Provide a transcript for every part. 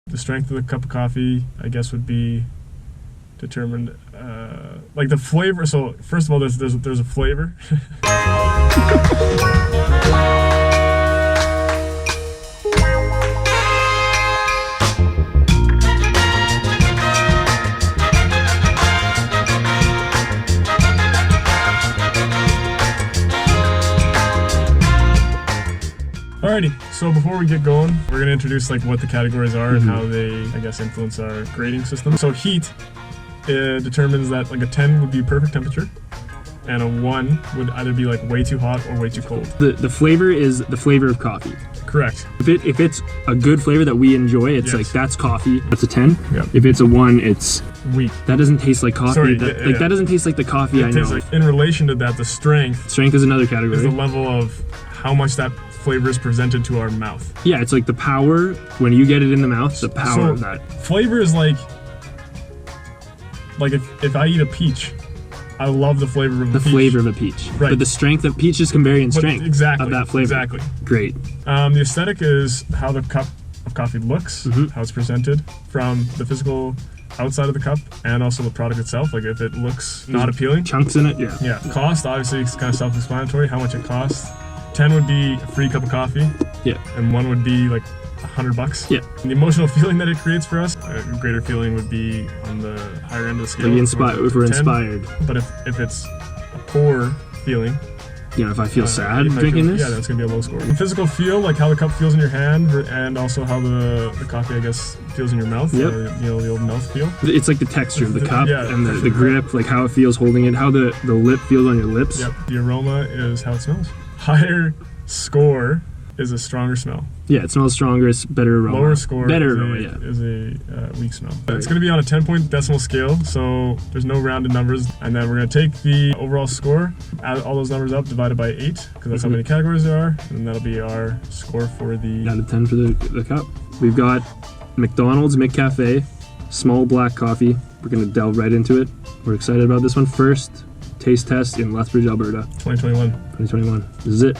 The strength of the cup of coffee, I guess, would be determined, like the flavor. So first of all, there's a flavor. Alrighty, so before we get going, we're gonna introduce like what the categories are and how they, I guess, influence our grading system. So heat determines that like a 10 would be perfect temperature, and a 1 would either be like way too hot or way too cold. The flavor is the flavor of coffee. Correct. If it's a good flavor that we enjoy, it's like that's coffee. That's a 10. Yep. If it's a 1, it's weak. That doesn't taste like coffee. Sorry, that doesn't taste like the coffee I know. Like, in relation to that, the strength. Strength is another category. Is the level of how much that flavor is presented to our mouth. Yeah, it's like the power when you get it in the mouth. The power of that flavor is like if I eat a peach, I love the flavor of the flavor of a peach. Right. But the strength of peaches can vary in strength. Exactly. Of that flavor. Exactly. Great. The aesthetic is how the cup of coffee looks, how it's presented from the physical outside of the cup, and also the product itself. Like if it looks not appealing. Chunks in it. Yeah. Yeah. Cost, obviously, it's kind of self-explanatory. How much it costs. 10 would be a free cup of coffee. Yeah. And 1 would be like $100. Yeah. And the emotional feeling that it creates for us, a greater feeling would be on the higher end of the scale. Like if we're 10. Inspired. But if it's a poor feeling, you know, if I feel sad drinking this, yeah, that's gonna be a low score. The physical feel, like how the cup feels in your hand, and also how the coffee, I guess, feels in your mouth. Yep. You know, the old mouth feel. It's like the texture of the cup and the sure. grip, like how it feels holding it, how the lip feels on your lips. Yep. The aroma is how it smells. Higher score is a stronger smell. Yeah, it smells stronger, it's better aroma. Lower score is a weak smell. It's going to be on a 10-point decimal scale, so there's no rounded numbers. And then we're going to take the overall score, add all those numbers up, divided by 8, because that's how many categories there are, and that'll be our score for the... Out of 10 for the cup. We've got McDonald's McCafe, small black coffee. We're going to delve right into it. We're excited about this one. First taste test in Lethbridge, Alberta. 2021. This is it.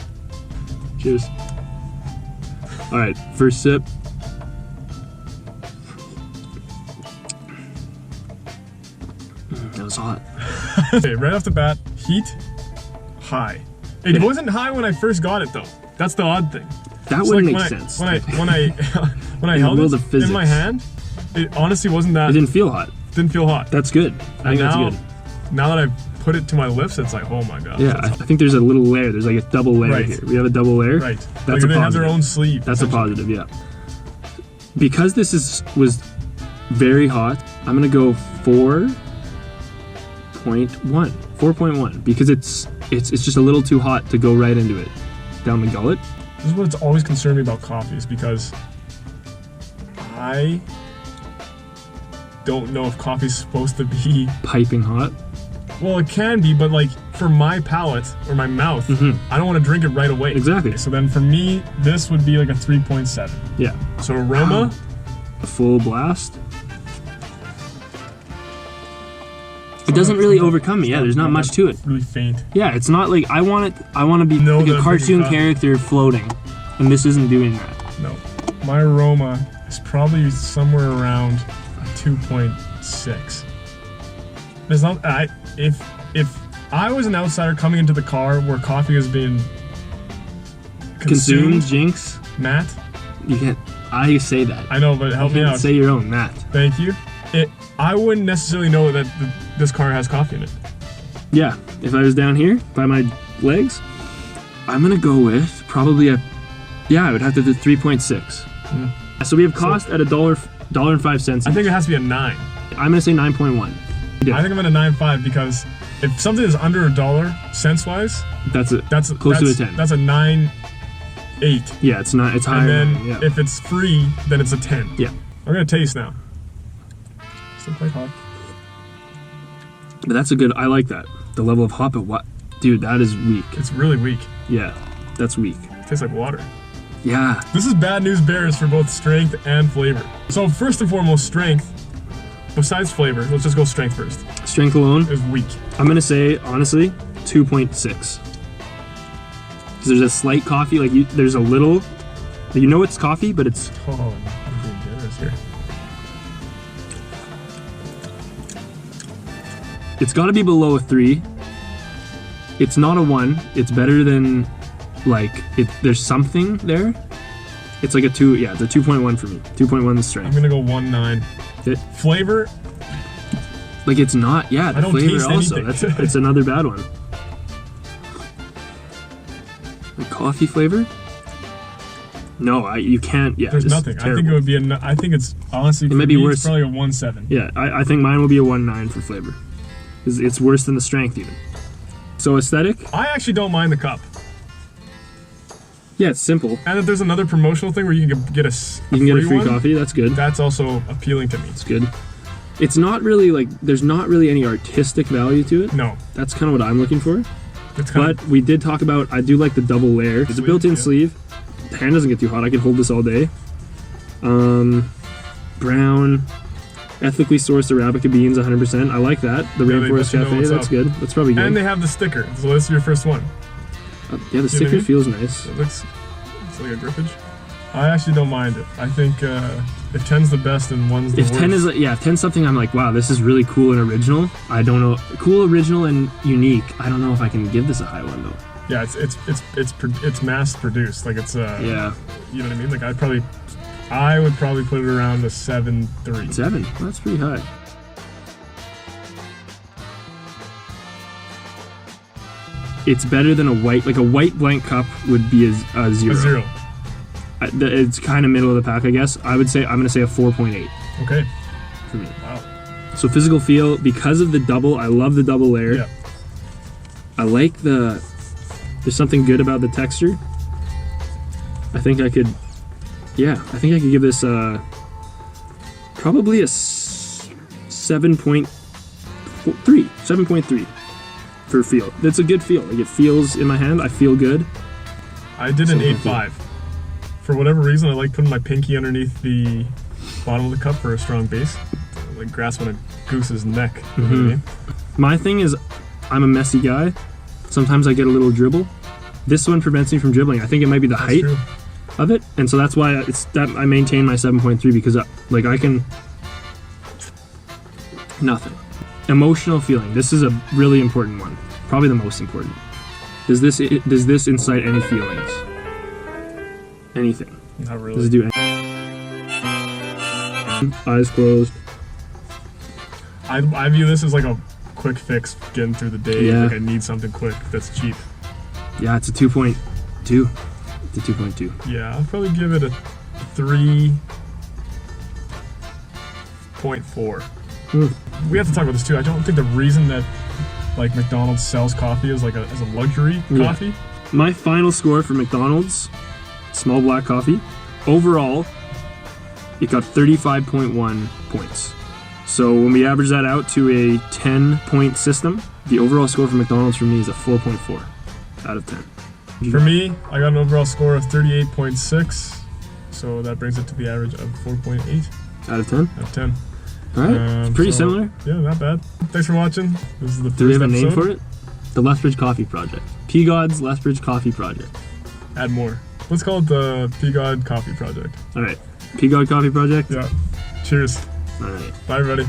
Cheers. All right, first sip. That was hot. Okay, right off the bat, heat, high. It wasn't high when I first got it though. That's the odd thing. That wouldn't make sense. When I held it in my hand, it honestly wasn't that. It didn't feel hot. Didn't feel hot. That's good. I think that's good. Now that I've put it to my lips, it's like, oh my god. Yeah, I think there's a little layer. There's like a double layer here. We have a double layer. Right. That's like a positive. They have their own sleeve. That's a positive, yeah. Because this was very hot, I'm gonna go 4.1. 4.1 because it's just a little too hot to go right into it, down the gullet. This is what's always concerned me about coffee, is because I don't know if coffee's supposed to be piping hot. Well, it can be, but like for my palate or my mouth, I don't want to drink it right away. Exactly. So then for me, this would be like a 3.7. Yeah. So aroma, a full blast. It doesn't really overcome me. Yeah, there's not much to it. Really faint. Yeah, it's not like I want to be like a cartoon character floating, and this isn't doing that. No. My aroma is probably somewhere around a 2.6. There's not. If I was an outsider coming into the car where coffee is being consumed, Jinx, Matt. You can't. I say that. I know, but help me out. Say your own, Matt. Thank you. I wouldn't necessarily know that this car has coffee in it. Yeah, if I was down here by my legs, I'm gonna go with probably I would have to do 3.6. So we have cost at $1.05. I think it has to be a 9. I'm gonna say 9.1. I think I'm at a 9.5 because if something is under $1 cents wise, that's close to a 10. That's a 9.8. Yeah, it's not. It's higher. And then if it's free, then it's a 10. Yeah. I'm gonna taste now. Still quite hot. But that's a good. I like that. The level of hot, but what, dude? That is weak. It's really weak. Yeah, that's weak. It tastes like water. Yeah. This is bad news bears for both strength and flavor. So first and foremost, strength. Besides flavor, let's just go strength first. Strength alone is weak. I'm gonna say honestly 2.6. Because there's a slight coffee, like there's a little. You know it's coffee, but it's. Oh, I'm being generous here. It's got to be below a 3. It's not a 1. It's better than, like, there's something there. It's like a 2. Yeah, it's a 2.1 for me. 2.1 the strength. I'm gonna go 1.9. Flavor? Like, it's not. Yeah, the flavor also. Anything. It's another bad one. The coffee flavor? No, you can't. Yeah, there's nothing. Terrible. I think it would be I think it's honestly. It may be worse. It's probably a 1.7. Yeah, I think mine will be a 1.9 for flavor. It's worse than the strength even. So aesthetic? I actually don't mind the cup. Yeah, it's simple. And if there's another promotional thing where you can get a free coffee. That's good. That's also appealing to me. It's good. It's not really like there's not really any artistic value to it. No. That's kind of what I'm looking for. But we did talk about, I do like the double layer. It's a built-in sleeve. The hand doesn't get too hot. I can hold this all day. Brown, ethically sourced Arabica beans, 100%. I like that. The Rainforest Cafe, that's good. That's probably good. And they have the sticker. So this is your first one. Yeah, the sticker feels nice. It's like a grippage. I actually don't mind it. I think if 10's the best and 1's the worst. If 10 is, if 10's something I'm like, wow, this is really cool and original. I don't know. Cool, original, and unique. I don't know if I can give this a high one though. Yeah, it's mass produced. Like it's yeah. You know what I mean? Like I would probably put it around a 7.3. 7. That's pretty high. It's better than a white blank cup would be a 0. A 0. It's kind of middle of the pack, I guess. I'm gonna say a 4.8. Okay. For me. Wow. So physical feel, because of the double, I love the double layer. Yeah. I like there's something good about the texture. I think I could give this probably a 7.3 for feel. That's a good feel. Like, it feels in my hand. I feel good. I did an 8.5. For whatever reason, I like putting my pinky underneath the bottom of the cup for a strong base. Like grasping a goose's neck. You know what I mean? My thing is, I'm a messy guy. Sometimes I get a little dribble. This one prevents me from dribbling. I think it might be the height of it, and so that's why I maintain my 7.3 because I can nothing. Emotional feeling. This is a really important one. Probably the most important. Does this incite any feelings? Anything? Not really. Does it do anything? Eyes closed. I view this as like a quick fix getting through the day. Yeah. Like I need something quick that's cheap. Yeah, it's a 2.2. It's a 2.2. Yeah, I'll probably give it a 3.4. We have to talk about this too. I don't think the reason that like McDonald's sells coffee as a luxury coffee. My final score for McDonald's small black coffee, overall, it got 35.1 points. So when we average that out to a 10-point system, the overall score for McDonald's for me is a 4.4 out of 10. For me, I got an overall score of 38.6, so that brings it to the average of 4.8 out of 10. Out of 10. All right, it's pretty similar. Yeah, not bad. Thanks for watching. This is the first Do we have a name episode. for it? The Lethbridge Coffee Project. PGOD's Lethbridge Coffee Project. Add more. Let's call it the PGOD Coffee Project. All right, PGOD Coffee Project. Yeah. Cheers. All right. Bye, everybody.